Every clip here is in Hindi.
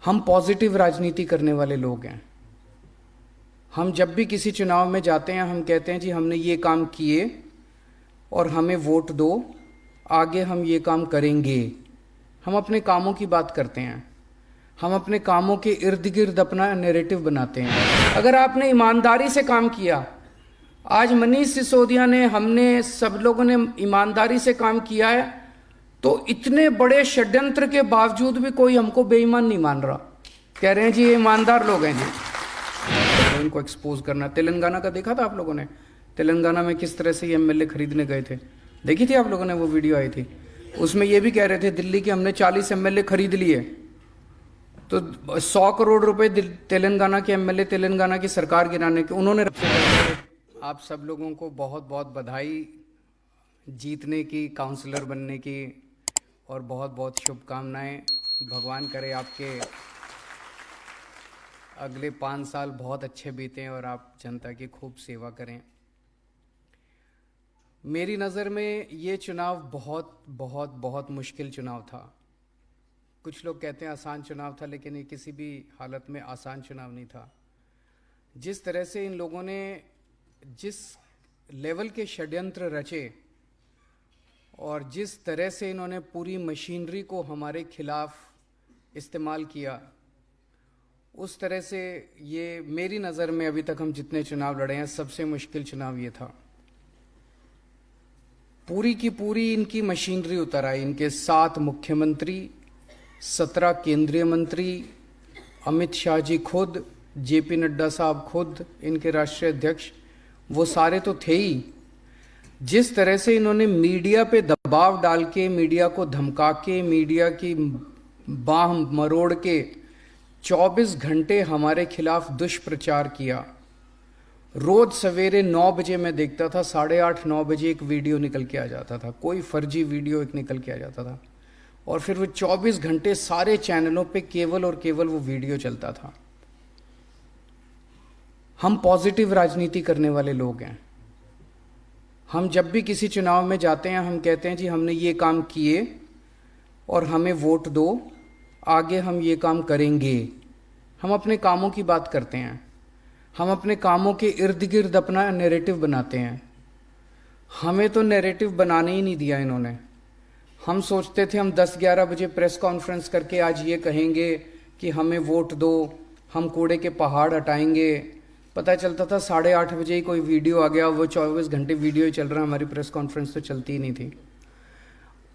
हम पॉजिटिव राजनीति करने वाले लोग हैं। हम जब भी किसी चुनाव में जाते हैं हम कहते हैं जी हमने ये काम किए और हमें वोट दो, आगे हम ये काम करेंगे। हम अपने कामों की बात करते हैं, हम अपने कामों के इर्द गिर्द अपना नैरेटिव बनाते हैं। अगर आपने ईमानदारी से काम किया, आज मनीष सिसोदिया ने, हमने, सब लोगों ने ईमानदारी से काम किया है, तो इतने बड़े षड्यंत्र के बावजूद भी कोई हमको बेईमान नहीं मान रहा। कह रहे हैं जी ये ईमानदार लोग हैं जी, तो इनको एक्सपोज करना। तेलंगाना का देखा था आप लोगों ने? तेलंगाना में किस तरह से ये एमएलए खरीदने गए थे, देखी थी आप लोगों ने? वो वीडियो आई थी, उसमें ये भी कह रहे थे दिल्ली के हमने 40 एमएलए खरीद लिए। तो 100 करोड़ रुपए तेलंगाना के एमएलए, तेलंगाना की सरकार गिराने के उन्होंने। आप सब लोगों को बहुत बहुत बधाई जीतने की, काउंसलर बनने की, और बहुत बहुत शुभकामनाएं। भगवान करे आपके अगले 5 साल बहुत अच्छे बीतें और आप जनता की खूब सेवा करें। मेरी नज़र में ये चुनाव बहुत बहुत बहुत मुश्किल चुनाव था। कुछ लोग कहते हैं आसान चुनाव था, लेकिन ये किसी भी हालत में आसान चुनाव नहीं था। जिस तरह से इन लोगों ने जिस लेवल के षड्यंत्र रचे और जिस तरह से इन्होंने पूरी मशीनरी को हमारे खिलाफ इस्तेमाल किया, उस तरह से ये मेरी नज़र में अभी तक हम जितने चुनाव लड़े हैं सबसे मुश्किल चुनाव ये था। पूरी की पूरी इनकी मशीनरी उतर आई। इनके 7 मुख्यमंत्री, 17 केंद्रीय मंत्री, अमित शाह जी खुद, जेपी नड्डा साहब खुद, इनके राष्ट्रीय अध्यक्ष, वो सारे तो थे ही। जिस तरह से इन्होंने मीडिया पे दबाव डाल के, मीडिया को धमका के, मीडिया की बाह मरोड़ के 24 घंटे हमारे खिलाफ दुष्प्रचार किया। रोज सवेरे 9 बजे मैं देखता था, 8:30 9 बजे एक वीडियो निकल के आ जाता था, कोई फर्जी वीडियो एक निकल के आ जाता था, और फिर वो 24 घंटे सारे चैनलों पे केवल और केवल वो वीडियो चलता था। हम पॉजिटिव राजनीति करने वाले लोग हैं। हम जब भी किसी चुनाव में जाते हैं हम कहते हैं जी हमने ये काम किए और हमें वोट दो, आगे हम ये काम करेंगे। हम अपने कामों की बात करते हैं, हम अपने कामों के इर्द गिर्द अपना नैरेटिव बनाते हैं। हमें तो नैरेटिव बनाने ही नहीं दिया इन्होंने। हम सोचते थे हम 10-11 बजे प्रेस कॉन्फ्रेंस करके आज ये कहेंगे कि हमें वोट दो, हम कूड़े के पहाड़ हटाएंगे। पता चलता था 8:30 बजे ही कोई वीडियो आ गया, वो 24 घंटे वीडियो ही चल रहा है, हमारी प्रेस कॉन्फ्रेंस तो चलती ही नहीं थी।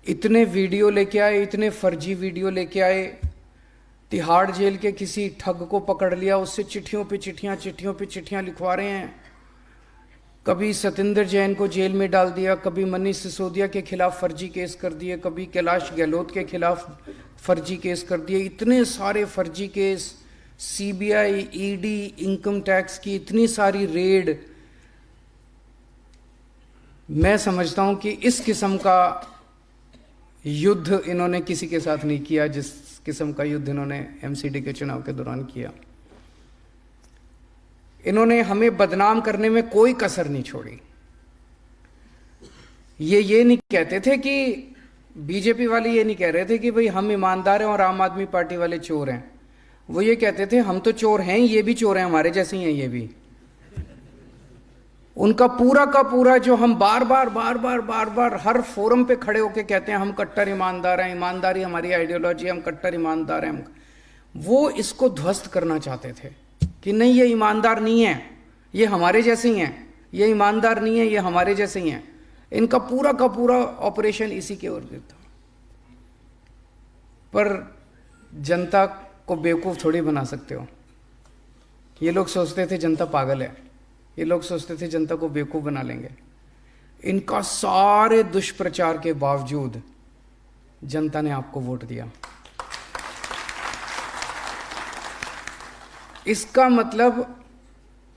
इतने वीडियो लेके आए, इतने फर्जी वीडियो लेके आए। तिहाड़ जेल के किसी ठग को पकड़ लिया, उससे चिट्ठियों पे चिट्ठियां लिखवा रहे हैं। कभी सतिंदर जैन को जेल में डाल दिया, कभी मनीष सिसोदिया के खिलाफ फर्जी केस कर दिए, कभी कैलाश गहलोत के खिलाफ फर्जी केस कर दिए। इतने सारे फर्जी case, CBI, ED, income tax की इतनी सारी रेड। मैं समझता हूं कि इस किस्म का युद्ध इन्होंने किसी के साथ नहीं किया जिस किस्म का युद्ध इन्होंने एमसीडी के चुनाव के दौरान किया। इन्होंने हमें बदनाम करने में कोई कसर नहीं छोड़ी। ये नहीं कहते थे कि बीजेपी वाले ये नहीं कह रहे थे कि भाई हम ईमानदार हैं और आम आदमी पार्टी वाले चोर हैं। वो ये कहते थे हम तो चोर हैं, ये भी चोर हैं, हमारे जैसे ही हैं ये भी। उनका पूरा का पूरा जो हम बार बार हर फोरम पे खड़े होके कहते हैं हम कट्टर ईमानदार हैं, ईमानदारी हमारी आइडियोलॉजी, हम कट्टर ईमानदार हैं, वो इसको ध्वस्त करना चाहते थे कि नहीं ये ईमानदार नहीं है, ये हमारे जैसे ही हैं, ये ईमानदार नहीं है, ये हमारे जैसे ही हैं। इनका पूरा का पूरा ऑपरेशन इसी के ओर था। पर जनता को बेवकूफ़ थोड़ी बना सकते हो। ये लोग सोचते थे जनता पागल है, ये लोग सोचते थे जनता को बेवकूफ़ बना लेंगे। इनका सारे दुष्प्रचार के बावजूद जनता ने आपको वोट दिया। इसका मतलब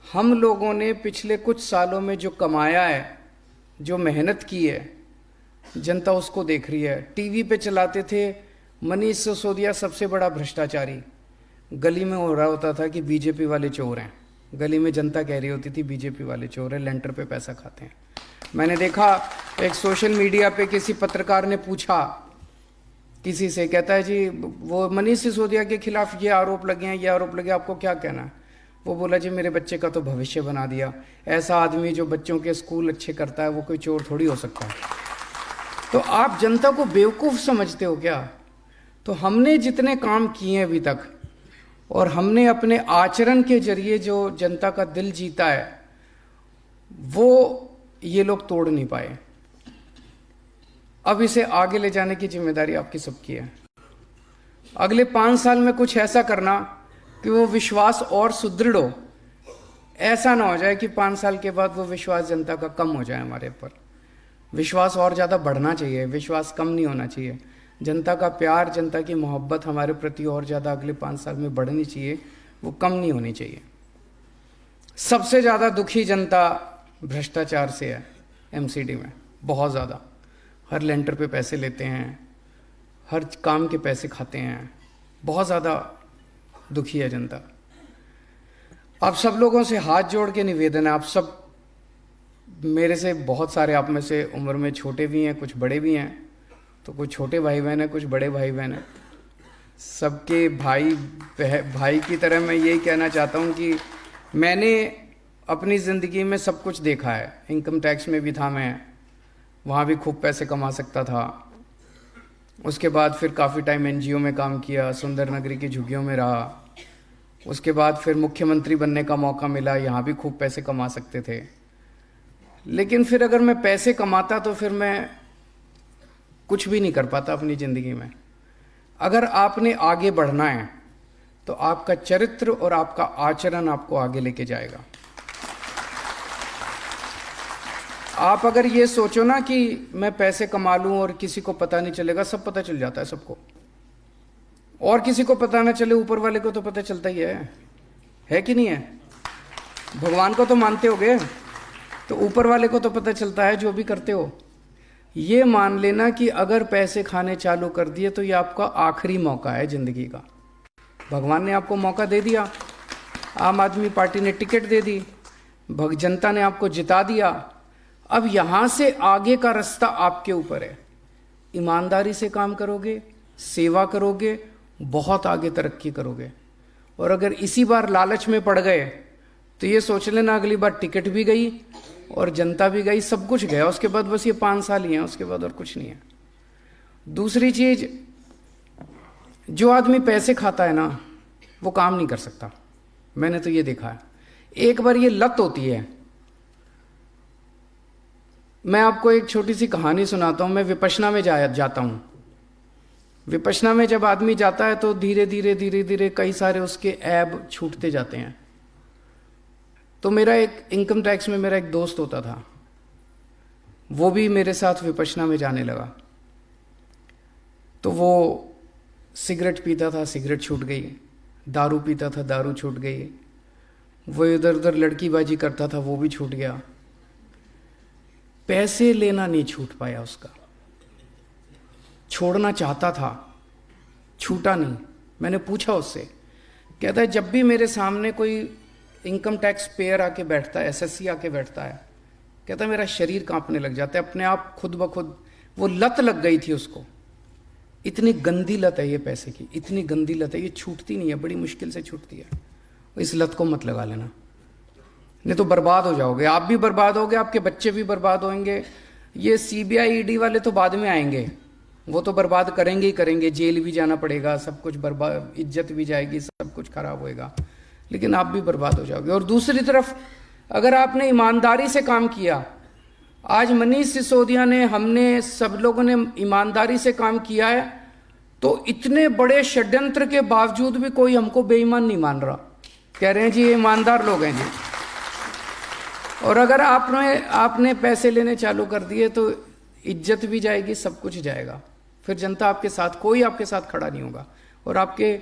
हम लोगों ने पिछले कुछ सालों में जो कमाया है, जो मेहनत की है, जनता उसको देख रही है। टीवी पे चलाते थे मनीष सिसोदिया सबसे बड़ा भ्रष्टाचारी, गली में हो रहा होता था कि बीजेपी वाले चोर हैं, गली में जनता कह रही होती थी बीजेपी वाले चोर हैं, लेंटर पे पैसा खाते हैं। मैंने देखा एक सोशल मीडिया पे किसी पत्रकार ने पूछा किसी से, कहता है जी वो मनीष सिसोदिया के खिलाफ ये आरोप लगे हैं, ये आरोप लगे, आपको क्या कहना है? वो बोला जी मेरे बच्चे का तो भविष्य बना दिया। ऐसा आदमी जो बच्चों के स्कूल अच्छे करता है वो कोई चोर थोड़ी हो सकता है। तो आप जनता को बेवकूफ़ समझते हो क्या? तो हमने जितने काम किए अभी तक और हमने अपने आचरण के जरिए जो जनता का दिल जीता है वो ये लोग तोड़ नहीं पाए। अब इसे आगे ले जाने की जिम्मेदारी आपकी सबकी है। अगले 5 साल में कुछ ऐसा करना कि वो विश्वास और सुदृढ़ हो। ऐसा ना हो जाए कि 5 साल के बाद वो विश्वास जनता का कम हो जाए हमारे ऊपर। विश्वास और ज़्यादा बढ़ना चाहिए, विश्वास कम नहीं होना चाहिए। जनता का प्यार, जनता की मोहब्बत हमारे प्रति और ज़्यादा अगले 5 साल में बढ़नी चाहिए, वो कम नहीं होनी चाहिए। सबसे ज़्यादा दुखी जनता भ्रष्टाचार से है एमसीडी में, बहुत ज़्यादा। हर लेंटर पे पैसे लेते हैं, हर काम के पैसे खाते हैं, बहुत ज़्यादा दुखी है जनता। आप सब लोगों से हाथ जोड़ के निवेदन है, आप सब मेरे से, बहुत सारे आप में से उम्र में छोटे भी हैं, कुछ बड़े भी हैं, तो कुछ छोटे भाई बहन हैं, कुछ बड़े भाई बहन हैं। सबके भाई की तरह मैं यही कहना चाहता हूँ कि मैंने अपनी ज़िंदगी में सब कुछ देखा है। इनकम टैक्स में भी था मैं, वहाँ भी खूब पैसे कमा सकता था। उसके बाद फिर काफ़ी टाइम एनजीओ में काम किया, सुंदर नगरी की झुग्गियों में रहा। उसके बाद फिर मुख्यमंत्री बनने का मौका मिला, यहाँ भी खूब पैसे कमा सकते थे। लेकिन फिर अगर मैं पैसे कमाता तो फिर मैं कुछ भी नहीं कर पाता अपनी ज़िंदगी में। अगर आपने आगे बढ़ना है तो आपका चरित्र और आपका आचरण आपको आगे लेके जाएगा। आप अगर ये सोचो ना कि मैं पैसे कमा लूं और किसी को पता नहीं चलेगा, सब पता चल जाता है सबको। और किसी को पता ना चले, ऊपर वाले को तो पता चलता ही है कि नहीं है? भगवान को तो मानते होगे, तो ऊपर वाले को तो पता चलता है जो भी करते हो। ये मान लेना कि अगर पैसे खाने चालू कर दिए तो ये आपका आखिरी मौका है ज़िंदगी का। भगवान ने आपको मौका दे दिया, आम आदमी पार्टी ने टिकट दे दी, जनता ने आपको जिता दिया। अब यहाँ से आगे का रास्ता आपके ऊपर है। ईमानदारी से काम करोगे, सेवा करोगे, बहुत आगे तरक्की करोगे। और अगर इसी बार लालच में पड़ गए तो ये सोच लेना अगली बार टिकट भी गई और जनता भी गई, सब कुछ गया। उसके बाद बस ये 5 साल ही हैं, उसके बाद और कुछ नहीं है। दूसरी चीज़, जो आदमी पैसे खाता है ना वो काम नहीं कर सकता। मैंने तो ये देखा है। एक बार ये लत होती है। मैं आपको एक छोटी सी कहानी सुनाता हूँ। मैं विपश्यना में जाता हूँ। विपश्यना में जब आदमी जाता है तो धीरे धीरे कई सारे उसके ऐब छूटते जाते हैं। तो मेरा एक इनकम टैक्स में मेरा एक दोस्त होता था, वो भी मेरे साथ विपश्यना में जाने लगा। तो वो सिगरेट पीता था, सिगरेट छूट गई। दारू पीता था, दारू छूट गई। वो इधर उधर लड़कीबाजी करता था, वो भी छूट गया। पैसे लेना नहीं छूट पाया उसका। छोड़ना चाहता था, छूटा नहीं। मैंने पूछा उससे, कहता है जब भी मेरे सामने कोई इनकम टैक्स पेयर आके बैठता है, एसएससी आके बैठता है, कहता है मेरा शरीर कांपने लग जाता है अपने आप, खुद ब खुद। वो लत लग गई थी उसको। इतनी गंदी लत है ये पैसे की, इतनी गंदी लत है, ये छूटती नहीं है, बड़ी मुश्किल से छूटती है। इस लत को मत लगा लेना, नहीं तो बर्बाद हो जाओगे। आप भी बर्बाद होगे, आपके बच्चे भी बर्बाद होंगे। ये सीबीआई ईडी वाले तो बाद में आएंगे, वो तो बर्बाद करेंगे ही करेंगे। जेल भी जाना पड़ेगा, सब कुछ बर्बाद, इज्जत भी जाएगी, सब कुछ खराब होएगा, लेकिन आप भी बर्बाद हो जाओगे। और दूसरी तरफ अगर आपने ईमानदारी से काम किया, आज मनीष सिसोदिया ने, हमने, सब लोगों ने ईमानदारी से काम किया है, तो इतने बड़े षड्यंत्र के बावजूद भी कोई हमको बेईमान नहीं मान रहा। कह रहे हैं जी ये ईमानदार लोग हैं जी। और अगर आपने पैसे लेने चालू कर दिए तो इज्जत भी जाएगी, सब कुछ जाएगा। फिर जनता आपके साथ, कोई आपके साथ खड़ा नहीं होगा। और आपके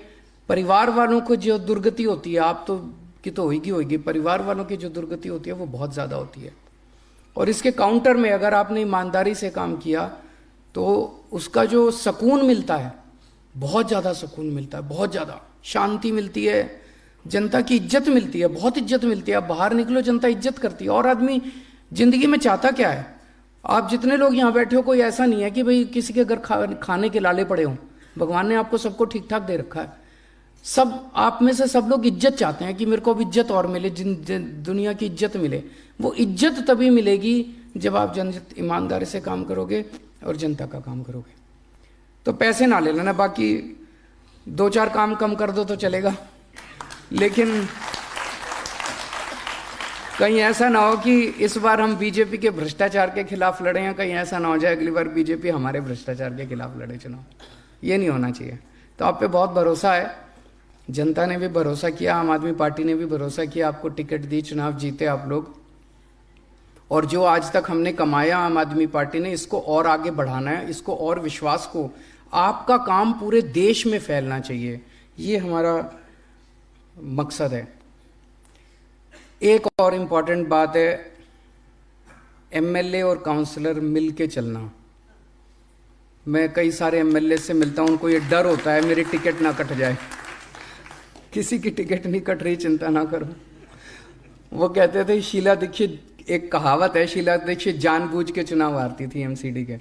परिवार वालों को जो दुर्गति होती है, आप तो की तो होगी, परिवार वालों की जो दुर्गति होती है वो बहुत ज़्यादा होती है। और इसके काउंटर में अगर आपने ईमानदारी से काम किया तो उसका जो सुकून मिलता है, बहुत ज़्यादा सुकून मिलता है, बहुत ज़्यादा शांति मिलती है, जनता की इज्जत मिलती है, बहुत इज्जत मिलती है। आप बाहर निकलो, जनता इज्जत करती है। और आदमी जिंदगी में चाहता क्या है? आप जितने लोग यहाँ बैठे हो, कोई ऐसा नहीं है कि भाई किसी के घर खाने के लाले पड़े हों। भगवान ने आपको सबको ठीक ठाक दे रखा है। सब आप में से सब लोग इज्जत चाहते हैं कि मेरे को अब इज्जत और मिले, दुनिया की इज्जत मिले। वो इज्जत तभी मिलेगी जब आप ईमानदारी से काम करोगे और जनता का काम करोगे। तो पैसे ना ले लेना, बाकी 2-4 काम कम कर दो तो चलेगा, लेकिन कहीं ऐसा ना हो कि इस बार हम बीजेपी के भ्रष्टाचार के खिलाफ लड़े हैं, कहीं ऐसा ना हो जाए अगली बार बीजेपी हमारे भ्रष्टाचार के खिलाफ लड़े चुनाव। ये नहीं होना चाहिए। तो आप पे बहुत भरोसा है, जनता ने भी भरोसा किया, आम आदमी पार्टी ने भी भरोसा किया, आपको टिकट दी, चुनाव जीते आप लोग। और जो आज तक हमने कमाया आम आदमी पार्टी ने, इसको और आगे बढ़ाना है, इसको और विश्वास को, आपका काम पूरे देश में फैलना चाहिए, ये हमारा मकसद है। एक और इम्पॉर्टेंट बात है, एमएलए और काउंसलर मिल के चलना। मैं कई सारे एमएलए से मिलता हूं, उनको ये डर होता है मेरी टिकट ना कट जाए। किसी की टिकट नहीं कट रही, चिंता ना करो। वो कहते थे शीला दीक्षित, एक कहावत है, शीला दीक्षित जानबूझ के चुनाव हारती थी एमसीडी के,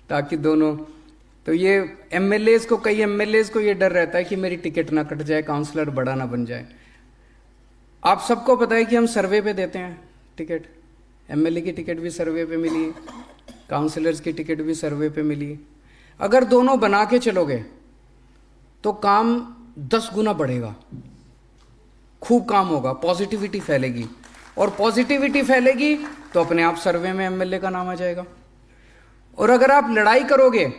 ताकि दोनों। तो ये एमएलएज को, कई एमएलएज को ये डर रहता है कि मेरी टिकट ना कट जाए, काउंसलर बड़ा ना बन जाए। आप सबको पता है कि हम सर्वे पे देते हैं टिकट, एमएलए की टिकट भी सर्वे पे मिली, काउंसलर्स की टिकट भी सर्वे पे मिली। अगर दोनों बना के चलोगे तो काम 10 गुना बढ़ेगा, खूब काम होगा, पॉजिटिविटी फैलेगी, और पॉजिटिविटी फैलेगी तो अपने आप सर्वे में एमएलए का नाम आ जाएगा। और अगर आप लड़ाई करोगे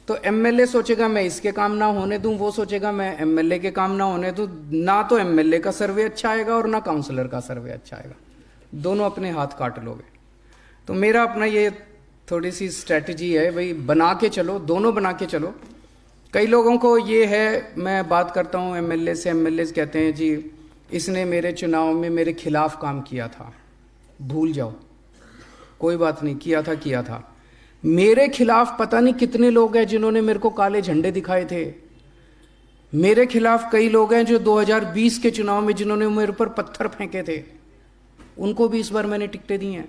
तो एमएलए सोचेगा मैं इसके काम ना होने दूं, वो सोचेगा मैं एमएलए के काम ना होने दूं, ना तो एमएलए का सर्वे अच्छा आएगा और ना काउंसलर का सर्वे अच्छा आएगा, दोनों अपने हाथ काट लोगे। तो मेरा अपना ये थोड़ी सी स्ट्रैटेजी है, भाई बना के चलो, दोनों बना के चलो। कई लोगों को ये है, मैं बात करता हूँ एमएलए से, एमएलए कहते हैं जी इसने मेरे चुनाव में मेरे खिलाफ काम किया था। भूल जाओ, कोई बात नहीं, किया था। मेरे खिलाफ पता नहीं कितने लोग हैं जिन्होंने मेरे को काले झंडे दिखाए थे। मेरे खिलाफ कई लोग हैं जो 2020 के चुनाव में जिन्होंने मेरे ऊपर पत्थर फेंके थे, उनको भी इस बार मैंने टिकटें दी हैं।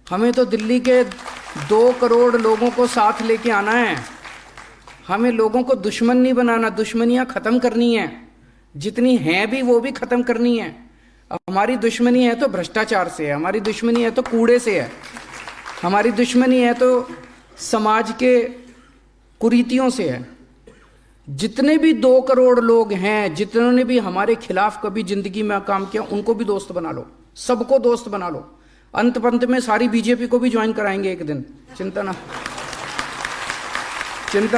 हमें तो दिल्ली के 2 करोड़ लोगों को साथ लेके आना है, हमें लोगों को दुश्मन नहीं बनाना, दुश्मनियां खत्म करनी है, जितनी हैं भी वो भी खत्म करनी है। अब हमारी दुश्मनी है तो भ्रष्टाचार से है, हमारी दुश्मनी है तो कूड़े से है, हमारी दुश्मनी है तो समाज के कुरीतियों से है। जितने भी 2 करोड़ लोग हैं, जितने भी हमारे खिलाफ कभी जिंदगी में काम किया, उनको भी दोस्त बना लो, सबको दोस्त बना लो। अंत पंत में सारी बीजेपी को भी ज्वाइन कराएंगे एक दिन, चिंता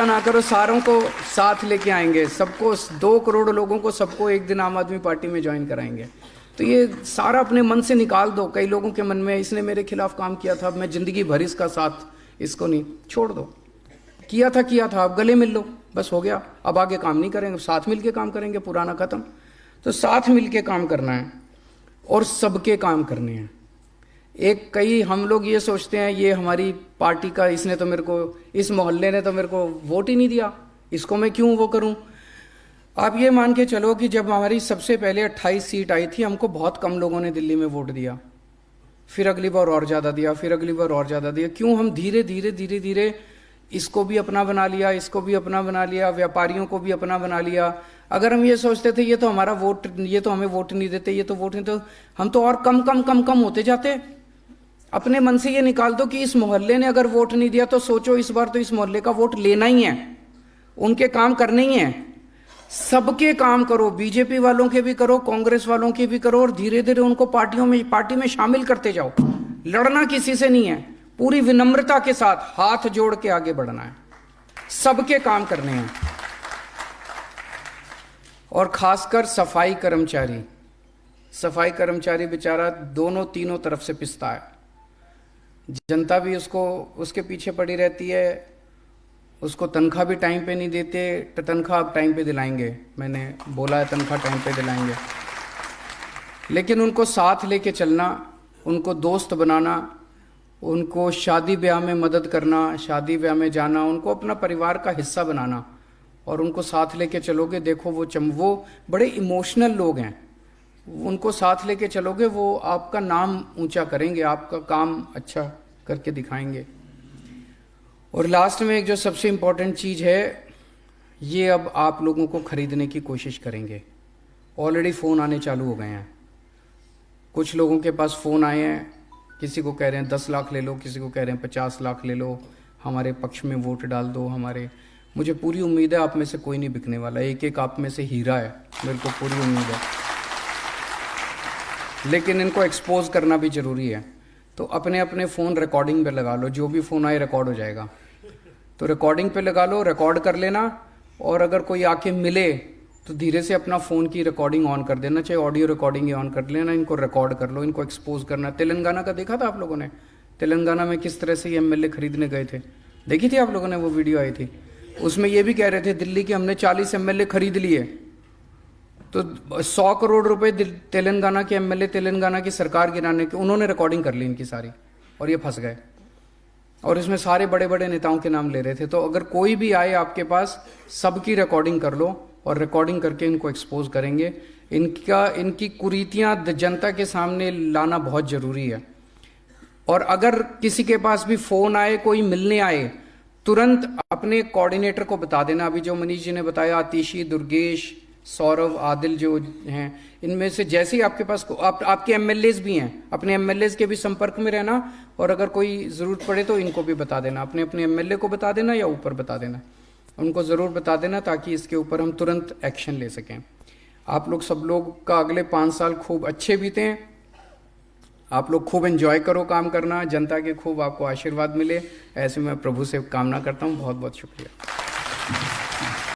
ना करो, सारों को साथ लेके आएंगे, सबको, 2 करोड़ लोगों को सबको एक दिन आम आदमी पार्टी में ज्वाइन कराएंगे। तो ये सारा अपने मन से निकाल दो। कई लोगों के मन में इसने मेरे खिलाफ काम किया था, मैं जिंदगी भर इसका साथ, इसको नहीं, छोड़ दो। किया था, अब गले मिल लो, बस हो गया। अब आगे काम नहीं करेंगे, साथ मिल के काम करेंगे, पुराना खत्म। तो साथ मिल के काम करना है और सबके काम करने हैं। कई हम लोग ये सोचते हैं ये हमारी पार्टी का, इसने तो मेरे को, इस मोहल्ले ने तो मेरे को वोट ही नहीं दिया, इसको मैं क्यों वो करूं। आप ये मान के चलो कि जब हमारी सबसे पहले 28 सीट आई थी, हमको बहुत कम लोगों ने दिल्ली में वोट दिया, फिर अगली बार और ज़्यादा दिया, फिर अगली बार और ज़्यादा दिया। क्यों? हम धीरे धीरे इसको भी अपना बना लिया, इसको भी अपना बना लिया, व्यापारियों को भी अपना बना लिया। अगर हम ये सोचते थे ये तो हमारा वोट, ये तो हमें वोट नहीं देते, ये तो वोट नहीं, तो हम तो और कम होते जाते। अपने मन से ये निकाल दो कि इस मोहल्ले ने अगर वोट नहीं दिया तो सोचो इस बार तो इस मोहल्ले का वोट लेना ही है, उनके काम करने ही है। सबके काम करो, बीजेपी वालों के भी करो, कांग्रेस वालों के भी करो, और धीरे धीरे उनको पार्टी में शामिल करते जाओ। लड़ना किसी से नहीं है, पूरी विनम्रता के साथ हाथ जोड़ के आगे बढ़ना है, सबके काम करने हैं। और खासकर सफाई कर्मचारी बेचारा दोनों तीनों तरफ से पिसता है। जनता भी उसके पीछे पड़ी रहती है, उसको तनख्वाह भी टाइम पे नहीं देते। तनख्वाह अब टाइम पे दिलाएंगे, मैंने बोला है तनख्वाह टाइम पे दिलाएंगे। लेकिन उनको साथ लेके चलना, उनको दोस्त बनाना, उनको शादी ब्याह में मदद करना, शादी ब्याह में जाना, उनको अपना परिवार का हिस्सा बनाना, और उनको साथ लेके चलोगे। देखो वो बड़े इमोशनल लोग हैं, उनको साथ लेके चलोगे, वो आपका नाम ऊंचा करेंगे, आपका काम अच्छा करके दिखाएंगे। और लास्ट में एक जो सबसे इम्पोर्टेंट चीज़ है, ये अब आप लोगों को खरीदने की कोशिश करेंगे। ऑलरेडी फ़ोन आने चालू हो गए हैं। कुछ लोगों के पास फ़ोन आए हैं, किसी को कह रहे हैं 10 लाख ले लो, किसी को कह रहे हैं 50 लाख ले लो, हमारे पक्ष में वोट डाल दो हमारे। मुझे पूरी उम्मीद है आप में से कोई नहीं बिकने वाला, एक एक आप में से हीरा है, मेरे को पूरी उम्मीद है। लेकिन इनको एक्सपोज करना भी ज़रूरी है। तो अपने अपने फ़ोन रिकॉर्डिंग पे लगा लो, जो भी फ़ोन आए रिकॉर्ड हो जाएगा, तो रिकॉर्डिंग पे लगा लो, रिकॉर्ड कर लेना। और अगर कोई आके मिले तो धीरे से अपना फ़ोन की रिकॉर्डिंग ऑन कर देना, चाहे ऑडियो रिकॉर्डिंग ही ऑन कर लेना, इनको रिकॉर्ड कर लो, इनको एक्सपोज करना। तेलंगाना का देखा था आप लोगों ने? तेलंगाना में किस तरह से ये एमएलए खरीदने गए थे, देखी थी आप लोगों ने? वो वीडियो आई थी, उसमें ये भी कह रहे थे दिल्ली के हमने 40 एमएलए खरीद लिए। तो 100 करोड़ रुपए तेलंगाना के एमएलए, तेलंगाना की सरकार गिराने के, उन्होंने रिकॉर्डिंग कर ली इनकी सारी, और ये फंस गए। और इसमें सारे बड़े बड़े नेताओं के नाम ले रहे थे। तो अगर कोई भी आए आपके पास, सबकी रिकॉर्डिंग कर लो, और रिकॉर्डिंग करके इनको एक्सपोज करेंगे। इनकी कुरीतियां जनता के सामने लाना बहुत ज़रूरी है। और अगर किसी के पास भी फ़ोन आए, कोई मिलने आए, तुरंत अपने कोऑर्डिनेटर को बता देना। अभी जो मनीष जी ने बताया, आतिशी, दुर्गेश, सौरभ, आदिल जो हैं, इनमें से जैसे ही आपके पास आपके एमएलएज भी हैं, अपने एमएलएज के भी संपर्क में रहना। और अगर कोई ज़रूरत पड़े तो इनको भी बता देना, अपने अपने एमएलए को बता देना या ऊपर बता देना, उनको ज़रूर बता देना, ताकि इसके ऊपर हम तुरंत एक्शन ले सकें। आप लोग सब लोग का अगले 5 साल खूब अच्छे बीते हैं। आप लोग खूब एंजॉय करो काम करना, जनता के खूब आपको आशीर्वाद मिले, ऐसे मैं प्रभु से कामना करता हूँ। बहुत बहुत शुक्रिया।